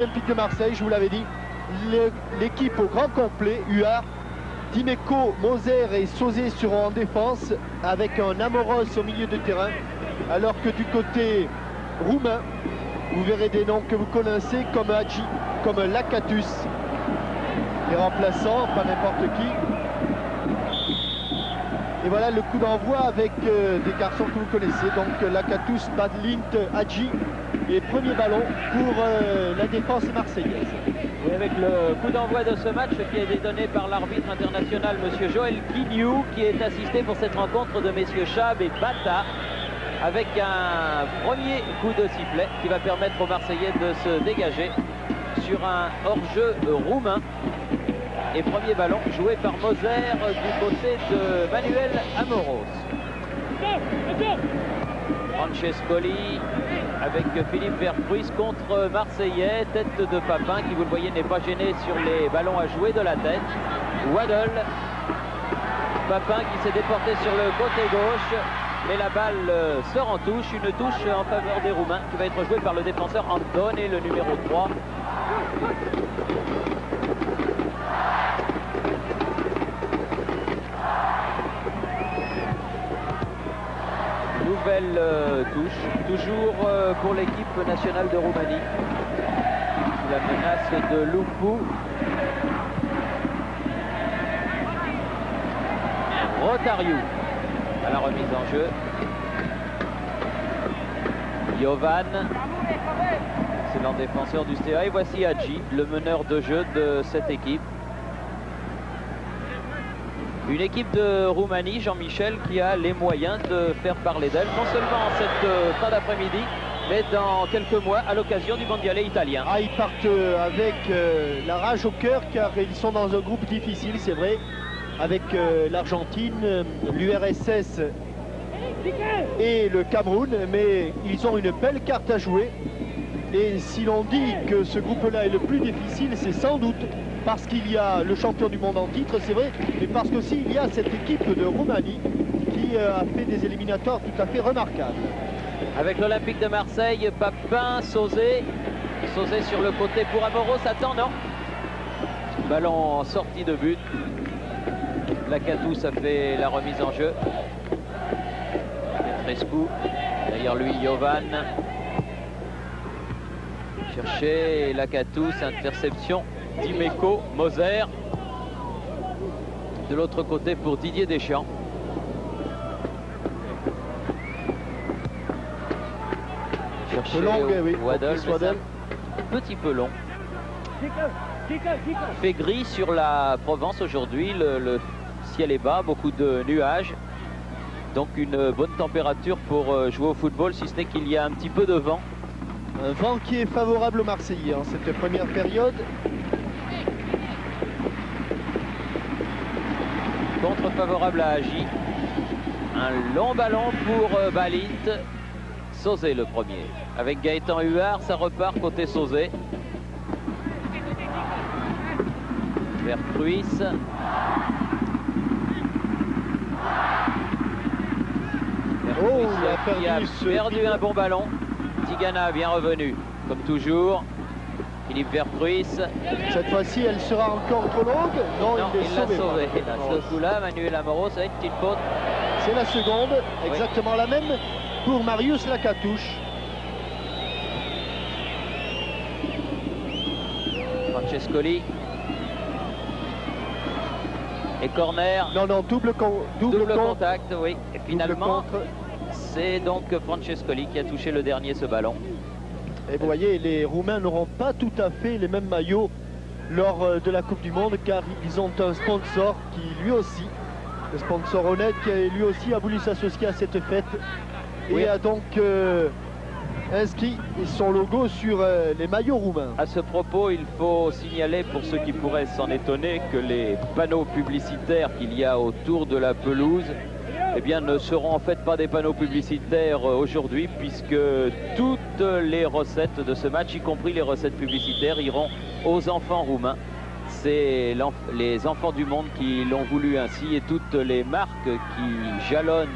Olympique de Marseille, je vous l'avais dit, l'équipe au grand complet, Huard, Dimeco, Moser et Sauzet seront en défense avec un Amoros au milieu de terrain, alors que du côté roumain, vous verrez des noms que vous connaissez comme Hadji, comme Lakatus, les remplaçants, pas n'importe qui. Et voilà le coup d'envoi avec des garçons que vous connaissez, donc Lakatus, Badlint, Hadji. Et premier ballon pour la défense marseillaise. Et avec le coup d'envoi de ce match qui a été donné par l'arbitre international, monsieur Joël Quignou, qui est assisté pour cette rencontre de messieurs Chab et Bata, avec un premier coup de sifflet qui va permettre aux Marseillais de se dégager sur un hors-jeu roumain. Et premier ballon joué par Moser du côté de Manuel Amoros. Francescoli avec Philippe Vercruis contre Marseillais, tête de Papin qui, vous le voyez, n'est pas gêné sur les ballons à jouer de la tête. Waddle, Papin qui s'est déporté sur le côté gauche, mais la balle sort en touche, une touche en faveur des Roumains qui va être jouée par le défenseur Anton et le numéro 3. Nouvelle touche, toujours pour l'équipe nationale de Roumanie. Sous la menace de Lupu. Rotariu à la remise en jeu. Jovan, excellent défenseur du STEA. Et voici Hadji, le meneur de jeu de cette équipe. Une équipe de Roumanie, Jean-Michel, qui a les moyens de faire parler d'elle, non seulement en cette fin d'après-midi, mais dans quelques mois à l'occasion du mondial italien. Ah, ils partent avec la rage au cœur, car ils sont dans un groupe difficile, c'est vrai, avec l'Argentine, l'URSS et le Cameroun, mais ils ont une belle carte à jouer. Et si l'on dit que ce groupe-là est le plus difficile, c'est sans doute parce qu'il y a le champion du monde en titre, c'est vrai, mais parce qu'aussi il y a cette équipe de Roumanie qui a fait des éliminatoires tout à fait remarquables. Avec l'Olympique de Marseille, Papin, Sauzet. Sauzet sur le côté pour Amoros, attends, non. Ballon en sortie de but. Lakatus a fait la remise en jeu. Petrescu, derrière lui Jovan. Chercher Lakatus, interception. Dimeco, Moser. De l'autre côté pour Didier Deschamps. Chercher oui, Waddle, un petit peu long. Il fait gris sur la Provence aujourd'hui. Le ciel est bas, beaucoup de nuages. Donc une bonne température pour jouer au football, si ce n'est qu'il y a un petit peu de vent. Un vent qui est favorable aux Marseillais en cette première période. Contre favorable à Hadji. Un long ballon pour Balint. Sauzet le premier. Avec Gaëtan Huard, ça repart côté Sauzet. Vercruis. Oh, qui a perdu un bon ballon. Tigana bien revenu, comme toujours. Philippe Vercruis. Cette fois-ci, elle sera encore trop longue. Non, il l'a sauvé. Ce coup-là, Manuel Amoros a une petite faute. C'est la seconde, exactement la même pour Marius Lakatus. Francescoli. Et corner. Non, double contact, oui. Et finalement, c'est donc Francescoli qui a touché le dernier ce ballon. Et vous voyez, les Roumains n'auront pas tout à fait les mêmes maillots lors de la Coupe du Monde, car ils ont un sponsor qui lui aussi, le sponsor honnête, qui lui aussi a voulu s'associer à cette fête et a donc inscrit son logo sur les maillots roumains. À ce propos, il faut signaler, pour ceux qui pourraient s'en étonner, que les panneaux publicitaires qu'il y a autour de la pelouse, eh bien, ne seront en fait pas des panneaux publicitaires aujourd'hui, puisque toutes les recettes de ce match, y compris les recettes publicitaires, iront aux enfants roumains. C'est les enfants du monde qui l'ont voulu ainsi, et toutes les marques qui jalonnent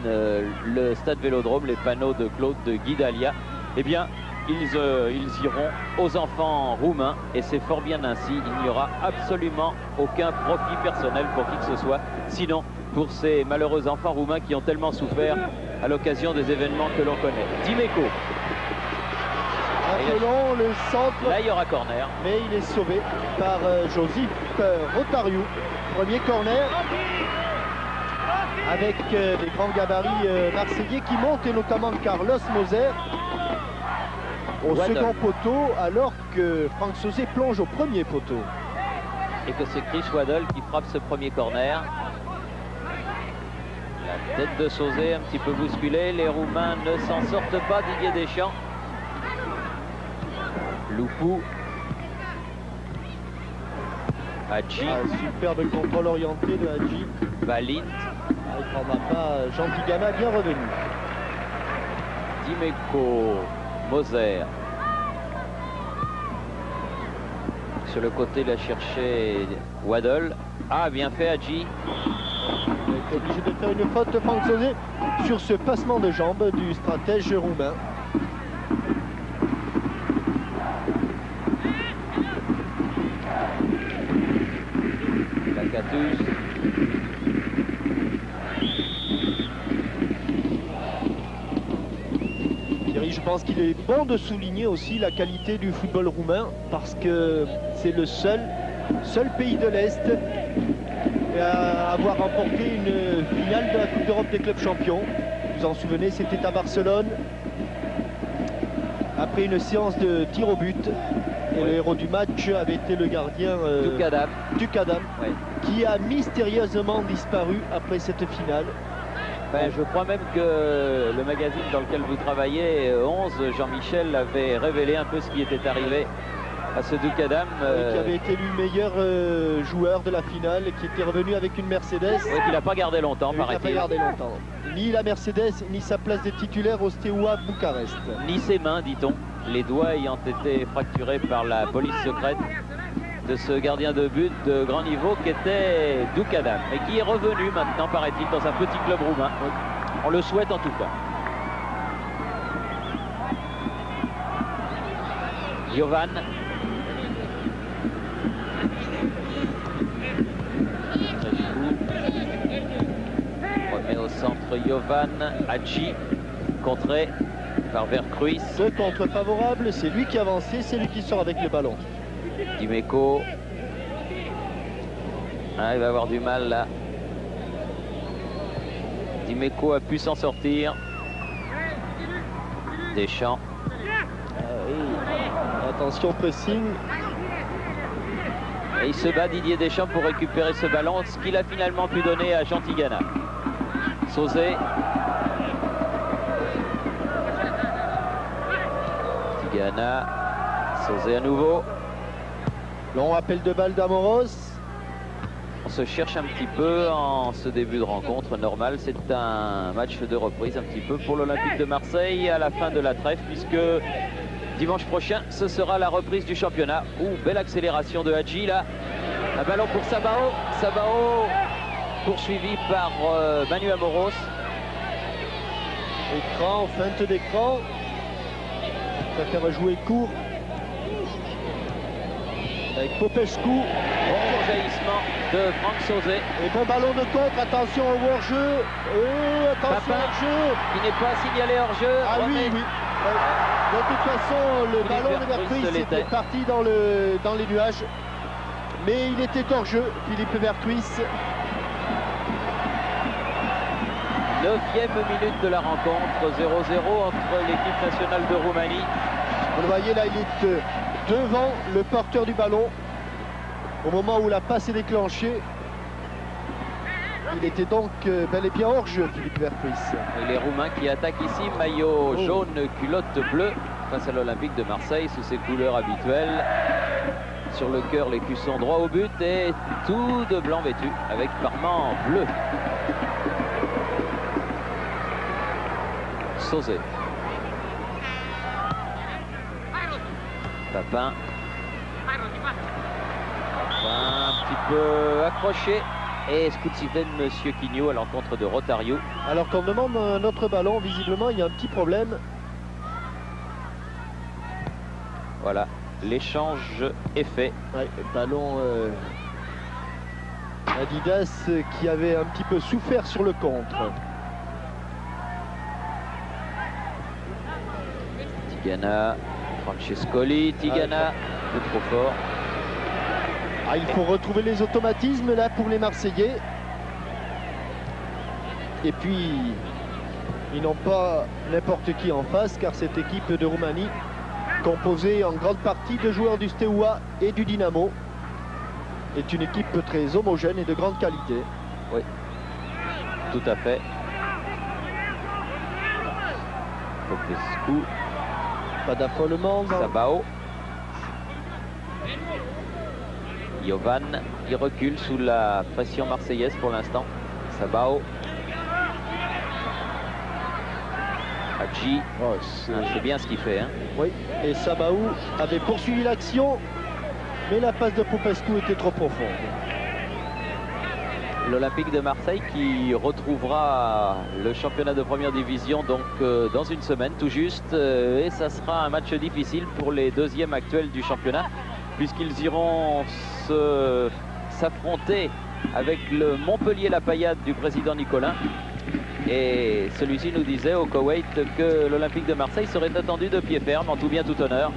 le stade Vélodrome, les panneaux de Claude Guidalia, eh bien, ils iront aux enfants roumains et c'est fort bien ainsi. Il n'y aura absolument aucun profit personnel pour qui que ce soit, sinon pour ces malheureux enfants roumains qui ont tellement souffert à l'occasion des événements que l'on connaît. Dimeco. Rappelons le centre. Là, il y aura corner. Mais il est sauvé par Josip Rotariu. Premier corner. Avec les grands gabarits marseillais qui montent, et notamment Carlos Moser au second poteau, alors que Franck Sauzet plonge au premier poteau. Et que c'est Chris Waddle qui frappe ce premier corner. La tête de Sauzet un petit peu bousculée. Les Roumains ne s'en sortent pas. Didier Deschamps. Loupou. Hadji. Superbe contrôle orienté de Hadji. Valint. Il ne prendra pas. Jean Tigana bien revenu. Dimeco. Moser. Sur le côté, il a cherché Waddle. Ah, bien fait Hadji. Il est obligé de faire une faute, Franck Sauzet, sur ce passement de jambes du stratège roumain. Lakatus. Thierry, je pense qu'il est bon de souligner aussi la qualité du football roumain, parce que c'est le seul pays de l'Est à avoir remporté une finale de la Coupe d'Europe des clubs champions. Vous vous en souvenez, c'était à Barcelone, après une séance de tir au but. Et le héros du match avait été le gardien Dukadam, qui a mystérieusement disparu après cette finale. Ben, je crois même que le magazine dans lequel vous travaillez, 11, Jean-Michel, avait révélé un peu ce qui était arrivé à ce Dukadam. Qui avait été élu meilleur joueur de la finale, qui était revenu avec une Mercedes. Oui, qu'il n'a pas gardé longtemps, paraît-il. Il n'a pas gardé longtemps. Ni la Mercedes, ni sa place de titulaire au Steaua Bucarest. Ni ses mains, dit-on. Les doigts ayant été fracturés par la police secrète de ce gardien de but de grand niveau qui était Dukadam, et qui est revenu maintenant, paraît-il, dans un petit club roumain. On le souhaite en tout cas. Jovan. Remet au centre Jovan. Hadji, contré par Vercruis. Ce contre favorable, c'est lui qui avançait, c'est lui qui sort avec le ballon. Dimeco. Ah, il va avoir du mal là. Dimeco a pu s'en sortir. Deschamps. Attention, pressing. Et il se bat, Didier Deschamps, pour récupérer ce ballon, ce qu'il a finalement pu donner à Jean Tigana. Sauzet. Tigana. Sauzet à nouveau. Long appel de balle d'Amoros. On se cherche un petit peu en ce début de rencontre. Normal, c'est un match de reprise un petit peu pour l'Olympique de Marseille à la fin de la trêve, puisque dimanche prochain, ce sera la reprise du championnat. Belle accélération de Hadji là. Un ballon pour Sabao. Sabao poursuivi par Manu Amoros. Écran, feinte d'écran. Préfère jouer court. Avec Popescu. Bon jaillissement de Franck Sauzet. Et bon ballon de contre, attention au hors-jeu. Attention au hors-jeu. Qui n'est pas signalé hors-jeu. Ah oui. De toute façon, le ballon de Vercruis était parti dans les nuages. Mais il était hors-jeu, Philippe Vercruis. 9e minute de la rencontre, 0-0 entre l'équipe nationale de Roumanie. Vous le voyez là, il est devant le porteur du ballon au moment où la passe est déclenchée. Il était donc bel et bien hors jeu, Philippe Vercruis. Et les Roumains qui attaquent ici, maillot jaune, culotte bleue face à l'Olympique de Marseille sous ses couleurs habituelles. Sur le cœur, l'écusson droit au but et tout de blanc vêtu avec parement bleu. Sauzet. Papin. Un petit peu accroché. Et coup de sifflet de Monsieur Quignou à l'encontre de Rotariu. Alors qu'on demande un autre ballon, visiblement il y a un petit problème. Voilà, l'échange est fait. Ouais, ballon Adidas qui avait un petit peu souffert sur le contre. Tigana, Francescoli, Tigana, un peu trop fort. Ah, il faut retrouver les automatismes là pour les Marseillais. Et puis, ils n'ont pas n'importe qui en face, car cette équipe de Roumanie, composée en grande partie de joueurs du Steaua et du Dynamo, est une équipe très homogène et de grande qualité. Oui, tout à fait. Popescu, pas d'affolement. Sabao. Jovan, il recule sous la pression marseillaise pour l'instant. Sabao. Hadji, oh, c'est bien ce qu'il fait. Hein. Oui, et Sabao avait poursuivi l'action, mais la passe de Popescu était trop profonde. L'Olympique de Marseille qui retrouvera le championnat de première division donc dans une semaine tout juste. Et ça sera un match difficile pour les deuxièmes actuels du championnat, puisqu'ils iront s'affronter avec le Montpellier-La Payade du président Nicolin. Et celui-ci nous disait au Koweït que l'Olympique de Marseille serait attendu de pied ferme, en tout bien tout honneur,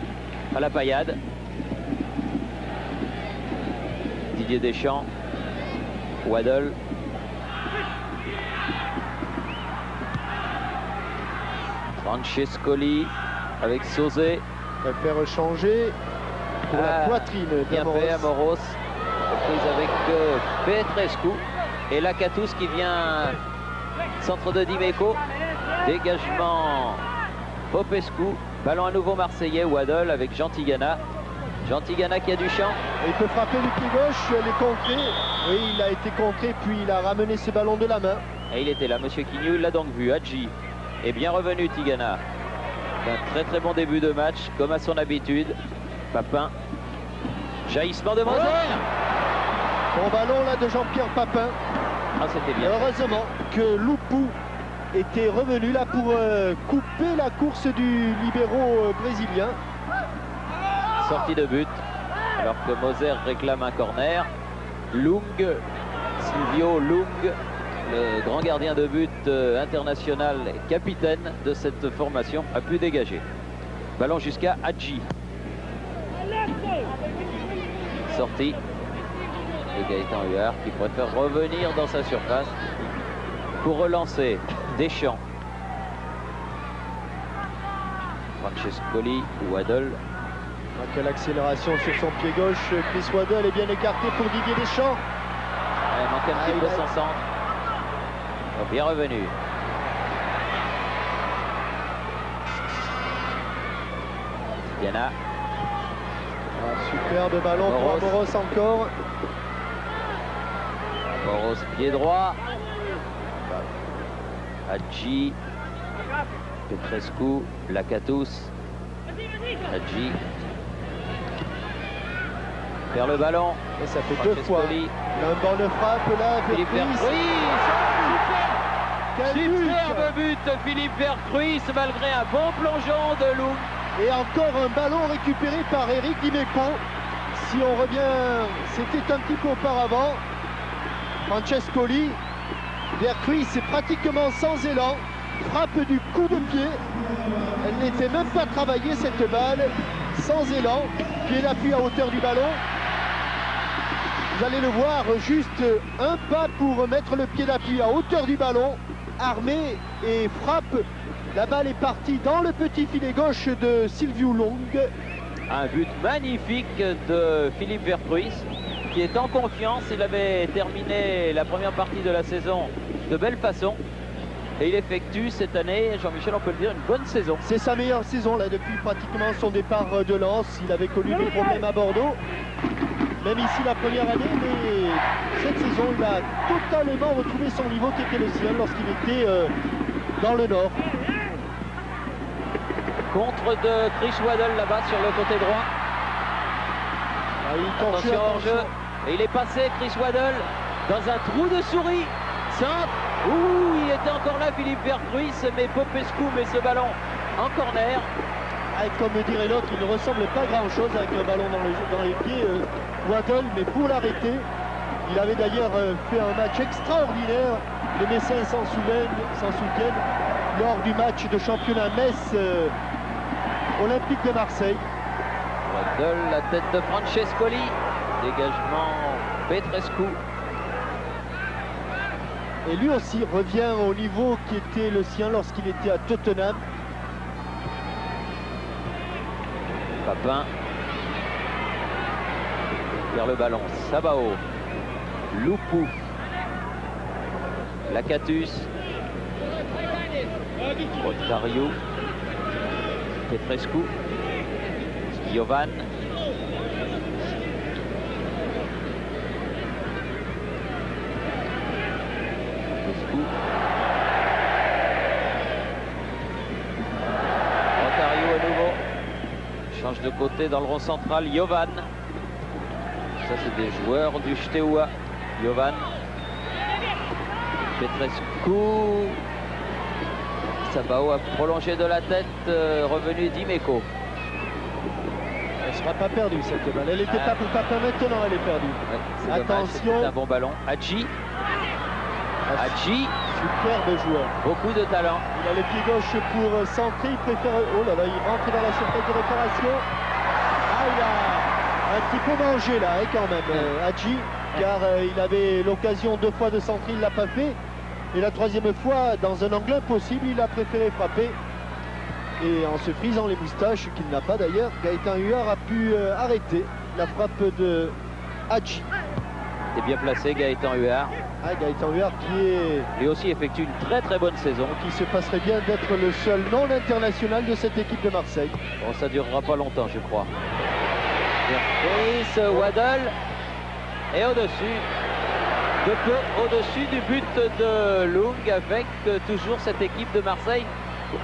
à La Payade. Didier Deschamps, Waddle. Francescoli avec Sauzé. Préfère changer pour la poitrine bien d'Amoros. fait Amoros. Prise avec Petrescu. Et Lakatos qui vient centre de Dimeco. Dégagement Popescu. Ballon à nouveau marseillais. Waddle avec Jean Tigana. Jean Tigana qui a du champ. Et il peut frapper du pied gauche, elle est contrée. Oui, il a été contré, puis il a ramené ce ballon de la main. Et il était là, monsieur Quignou, il l'a donc vu. Hadji est bien revenu, Tigana. Un très très bon début de match, comme à son habitude. Papin. Jaillissement de Moser. Bon ballon là de Jean-Pierre Papin. Ah, c'était bien. Heureusement que Loupou était revenu là pour couper la course du libéro brésilien. Sortie de but, alors que Moser réclame un corner. Lung, Silvio Lung, le grand gardien de but international et capitaine de cette formation, a pu dégager. Ballon jusqu'à Hadji. Sortie de Gaëtan Huard qui préfère revenir dans sa surface pour relancer. Deschamps. Francescoli, Waddle. Quelle accélération sur son pied gauche. Chris Waddle est bien écarté pour Didier Deschamps. Il manque un petit peu son centre. Bien revenu. Diana. Superbe ballon pour Amoros encore. Amoros pied droit. Hadji. Petrescu. Lakatos. Hadji. Vers le ballon. Et ça fait 2 fois. Il a un banc de frappe là. Philippe Vercruis. Superbe but, Philippe Vercruis, malgré un bon plongeon de Lung. Et encore un ballon récupéré par Eric Dimeco. Si on revient, c'était un petit peu auparavant. Francescoli. Vercruis c'est pratiquement sans élan. Frappe du coup de pied. Elle n'était même pas travaillée cette balle. Sans élan. Pied d'appui à hauteur du ballon. Vous allez le voir, juste un pas pour mettre le pied d'appui à hauteur du ballon, armé et frappe. La balle est partie dans le petit filet gauche de Silvio Lung. Un but magnifique de Philippe Vercruis, qui est en confiance. Il avait terminé la première partie de la saison de belle façon. Et il effectue cette année, Jean-Michel, on peut le dire, une bonne saison. C'est sa meilleure saison là depuis pratiquement son départ de Lens. Il avait connu des problèmes à Bordeaux. Même ici la première année, mais cette saison il a totalement retrouvé son niveau qui était le sien lorsqu'il était dans le Nord. Contre de Chris Waddle là-bas sur le côté droit. Attention hors jeu. Et il est passé, Chris Waddle, dans un trou de souris. Centre. Ouh, il était encore là, Philippe Vercruis, mais Popescu met ce ballon en corner. Comme dirait l'autre, il ne ressemble pas à grand chose avec un ballon dans les pieds, Waddle, mais pour l'arrêter, il avait d'ailleurs fait un match extraordinaire. Les Messins s'en souviennent lors du match de championnat Metz Olympique de Marseille. Waddle, la tête de Francescoli, dégagement Petrescu. Et lui aussi revient au niveau qui était le sien lorsqu'il était à Tottenham. Papin vers le ballon, Sabao, Loupou, Lacatus, Rotario, Petrescu, Jovan, Rotario à nouveau. Change de côté dans le rond central, Jovan. Ça, c'est des joueurs du Steaua. Jovan. Petrescu. Sabao a prolongé de la tête. Revenu Dimeco. Elle ne sera pas perdue cette balle. Elle n'était pas pour Papin, maintenant elle est perdue. Ouais, attention. C'est un bon ballon. Hadji. Hadji. Superbe joueur. Beaucoup de talent. Il a le pied gauche pour centrer. Il préfère. Oh là là, il rentre dans la surface de réparation. Ah, il a un petit peu mangé là, quand même, Hadji, car il avait l'occasion 2 fois de centrer, il ne l'a pas fait. Et la 3e fois, dans un angle impossible, il a préféré frapper. Et en se frisant les moustaches, qu'il n'a pas d'ailleurs, Gaëtan Huard a pu arrêter la frappe de Hadji. C'est bien placé, Gaëtan Huard. Ah, Gaëtan Huard qui est... Lui aussi effectue une très très bonne saison. Qui se passerait bien d'être le seul non international de cette équipe de Marseille. Bon, ça durera pas longtemps, je crois. Chris Waddle est au-dessus. De peu au-dessus du but de Lung, avec toujours cette équipe de Marseille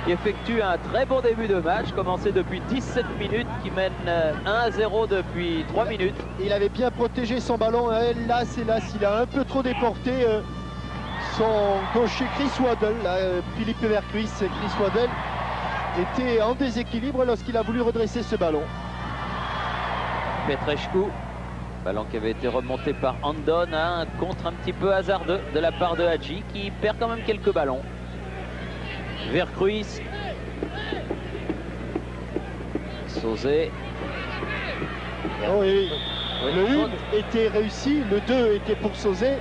qui effectue un très bon début de match, commencé depuis 17 minutes, qui mène 1-0 depuis 3 minutes. Il avait bien protégé son ballon, là c'est là, il a un peu trop déporté son gaucher Chris Waddle, là, Philippe Vercuis. Chris Waddle était en déséquilibre lorsqu'il a voulu redresser ce ballon. Petrescu, ballon qui avait été remonté par Andon, un contre un petit peu hasardeux de la part de Hadji, qui perd quand même quelques ballons. Vercruis, Sauzet. Oh, oui. Le 1 était réussi, le 2 était pour Sauzet,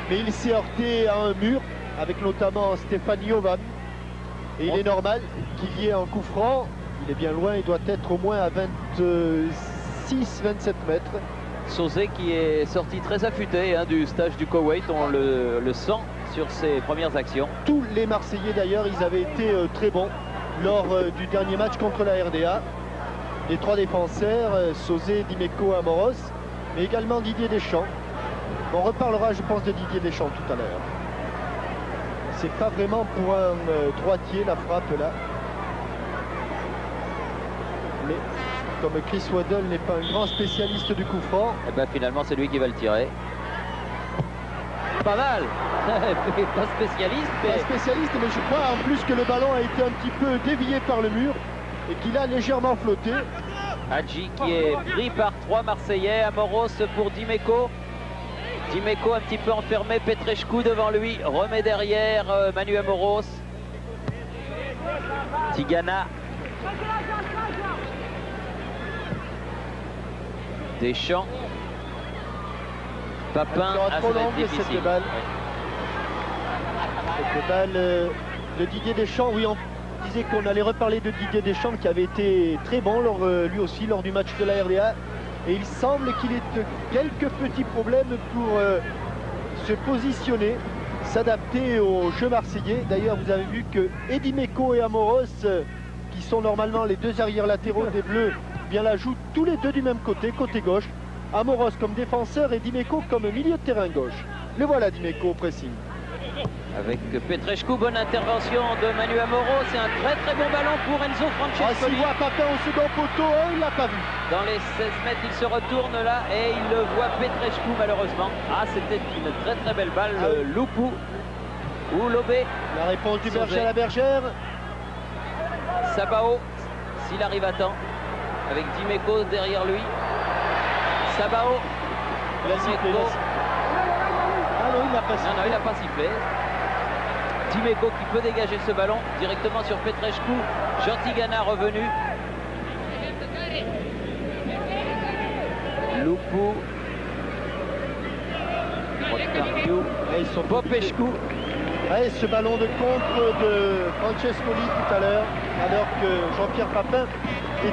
mais il s'est heurté à un mur avec notamment Stéphane Jovan. Et il est normal qu'il y ait un coup franc. Il est bien loin, il doit être au moins à 26-27 mètres. Sauzet qui est sorti très affûté du stage du Koweït, on le sent sur ses premières actions. Tous les Marseillais d'ailleurs, ils avaient été très bons lors du dernier match contre la RDA. Les 3 défenseurs, Sauzet, Dimeco, Amoros, mais également Didier Deschamps. On reparlera, je pense, de Didier Deschamps tout à l'heure. C'est pas vraiment pour un droitier la frappe là. Mais comme Chris Waddle n'est pas un grand spécialiste du coup franc, et ben finalement c'est lui qui va le tirer. Pas mal. Pas spécialiste, mais... Pas spécialiste, mais je crois en plus que le ballon a été un petit peu dévié par le mur et qu'il a légèrement flotté. Hadji qui est pris par 3 Marseillais. Amoros pour Dimeco. Dimeco un petit peu enfermé. Petrescu devant lui. Remet derrière Manu Amoros. Tigana. Deschamps. Papin. Trop longue cette balle. Cette balle de Didier Deschamps. Oui, on disait qu'on allait reparler de Didier Deschamps qui avait été très bon lui aussi lors du match de la RDA. Et il semble qu'il ait quelques petits problèmes pour se positionner, s'adapter au jeu marseillais. D'ailleurs, vous avez vu que Dimeco et Amoros, qui sont normalement les 2 arrières latéraux des Bleus, bien la jouent tous les 2 du même côté, côté gauche. Amoros comme défenseur et Dimeco comme milieu de terrain gauche. Le voilà Dimeco au pressing. Avec Petrescu, bonne intervention de Manu Amoros. C'est un très très bon ballon pour Enzo Francescoli. Il voit Papin au second poteau, il l'a pas vu. Dans les 16 mètres, il se retourne là et il le voit Petrescu malheureusement. Ah, c'était une très très belle balle. Loupou ou Lobé. La réponse du berger à la bergère. Sabao. s'il arrive à temps, avec Dimeco derrière lui. Sabao. Il a sifflé. Ah non, il n'a pas sifflé. Non, il n'a pas sifflé. Dimeco qui peut dégager ce ballon directement sur Petrescu. Gentigana revenu. Lupu. Popescu. Ouais, ce ballon de contre de Francescoli tout à l'heure, alors que Jean-Pierre Papin